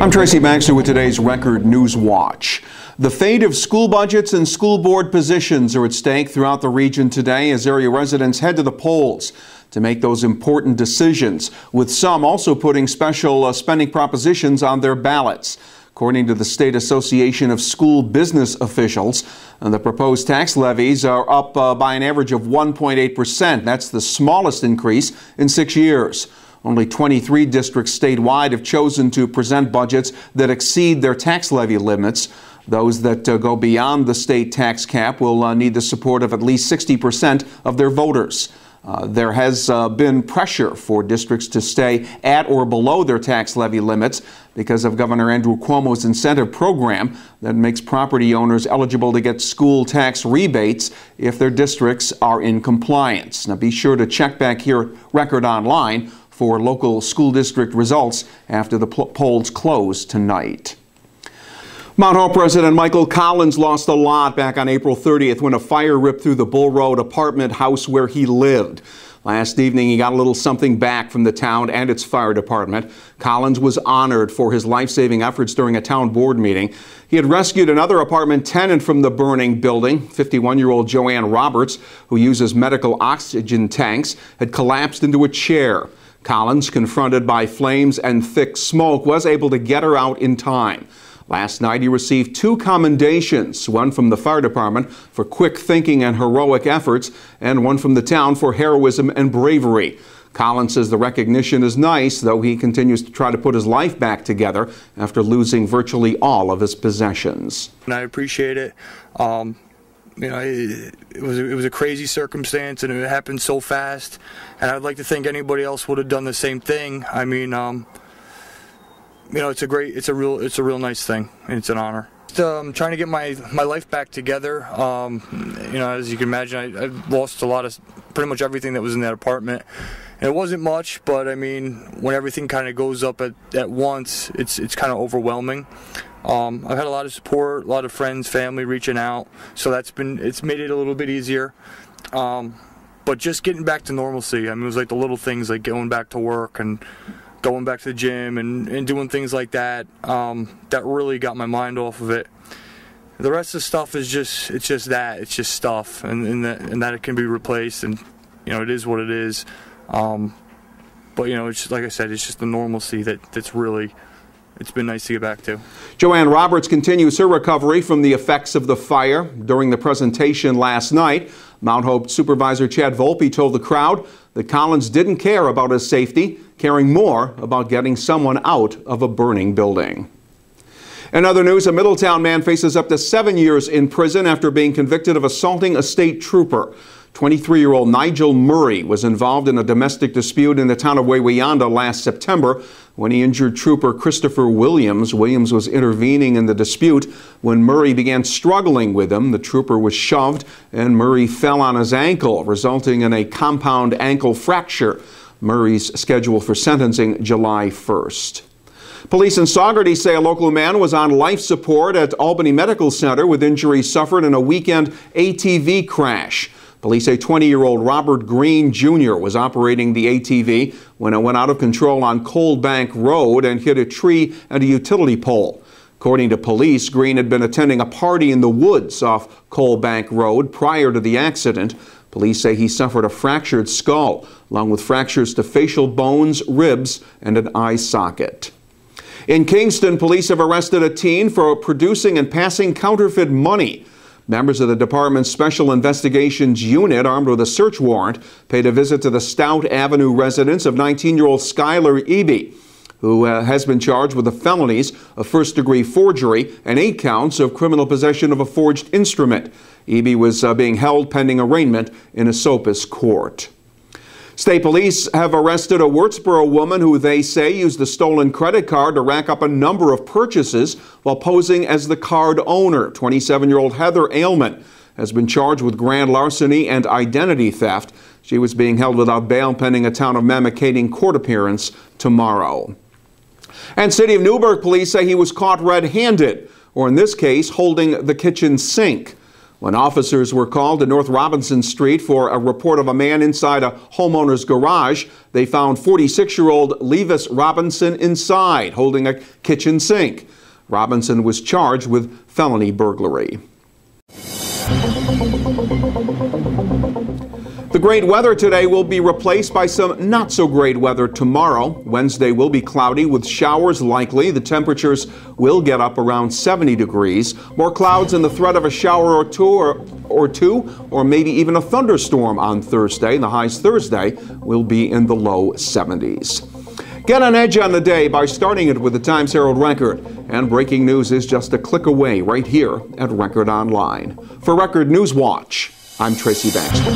I'm Tracy Baxter with today's Record Newswatch. The fate of school budgets and school board positions are at stake throughout the region today as area residents head to the polls to make those important decisions, with some also putting special spending propositions on their ballots. According to the State Association of School Business Officials, the proposed tax levies are up by an average of 1.8%. That's the smallest increase in 6 years. Only 23 districts statewide have chosen to present budgets that exceed their tax levy limits. Those that go beyond the state tax cap will need the support of at least 60% of their voters. There has been pressure for districts to stay at or below their tax levy limits because of Governor Andrew Cuomo's incentive program that makes property owners eligible to get school tax rebates if their districts are in compliance. Now be sure to check back here at Record Online for local school district results after the polls close tonight. Mount Hope resident Michael Collins lost a lot back on April 30th when a fire ripped through the Bull Road apartment house where he lived. Last evening, he got a little something back from the town and its fire department. Collins was honored for his life-saving efforts during a town board meeting. He had rescued another apartment tenant from the burning building. 51-year-old Joanne Roberts, who uses medical oxygen tanks, had collapsed into a chair. Collins, confronted by flames and thick smoke, was able to get her out in time. Last night, he received 2 commendations, one from the fire department for quick thinking and heroic efforts, and one from the town for heroism and bravery. Collins says the recognition is nice, though he continues to try to put his life back together after losing virtually all of his possessions. And I appreciate it. You know, it was a crazy circumstance, and it happened so fast. And I'd like to think anybody else would have done the same thing. I mean, you know, it's a real nice thing, and it's an honor. Trying to get my life back together. You know, as you can imagine, I lost pretty much everything that was in that apartment. And it wasn't much, but I mean, when everything kind of goes up at once, it's kind of overwhelming. I've had a lot of support, a lot of friends, family reaching out, so it's made it a little bit easier. But just getting back to normalcy. I mean, it was like the little things, like going back to work and going back to the gym and doing things like that, that really got my mind off of it. The rest of the stuff is it's just stuff, and that it can be replaced, and you know, it is what it is. But you know, it's just, like I said, it's just the normalcy it's been nice to get back to. Joanne Roberts continues her recovery from the effects of the fire. During the presentation last night, Mount Hope Supervisor Chad Volpe told the crowd that Collins didn't care about his safety, caring more about getting someone out of a burning building. In other news, a Middletown man faces up to 7 years in prison after being convicted of assaulting a state trooper. 23-year-old Nigel Murray was involved in a domestic dispute in the town of Wawayanda last September when he injured trooper Christopher Williams. Williams was intervening in the dispute when Murray began struggling with him. The trooper was shoved and Murray fell on his ankle, resulting in a compound ankle fracture. Murray's scheduled for sentencing July 1st. Police in Saugerty say a local man was on life support at Albany Medical Center with injuries suffered in a weekend ATV crash. Police say 20-year-old Robert Green Jr. was operating the ATV when it went out of control on Cold Bank Road and hit a tree and a utility pole. According to police, Green had been attending a party in the woods off Cold Bank Road prior to the accident. Police say he suffered a fractured skull, along with fractures to facial bones, ribs, and an eye socket. In Kingston, police have arrested a teen for producing and passing counterfeit money. Members of the department's Special Investigations Unit, armed with a search warrant, paid a visit to the Stout Avenue residence of 19-year-old Skylar Eby, who has been charged with the felonies of first-degree forgery and 8 counts of criminal possession of a forged instrument. Eby was being held pending arraignment in Esopus Court. State police have arrested a Wurtsboro woman who they say used a stolen credit card to rack up a number of purchases while posing as the card owner. 27-year-old Heather Ailman has been charged with grand larceny and identity theft. She was being held without bail pending a town of Mamakating court appearance tomorrow. And City of Newburgh police say he was caught red-handed, or in this case, holding the kitchen sink. When officers were called to North Robinson Street for a report of a man inside a homeowner's garage, they found 46-year-old Levis Robinson inside, holding a kitchen sink. Robinson was charged with felony burglary. The great weather today will be replaced by some not so great weather tomorrow. Wednesday will be cloudy with showers likely. The temperatures will get up around 70 degrees. More clouds and the threat of a shower or two, or maybe even a thunderstorm on Thursday. The highs Thursday will be in the low 70s. Get an edge on the day by starting it with the Times Herald Record. And breaking news is just a click away right here at Record Online. For Record Newswatch, I'm Tracy Baxter.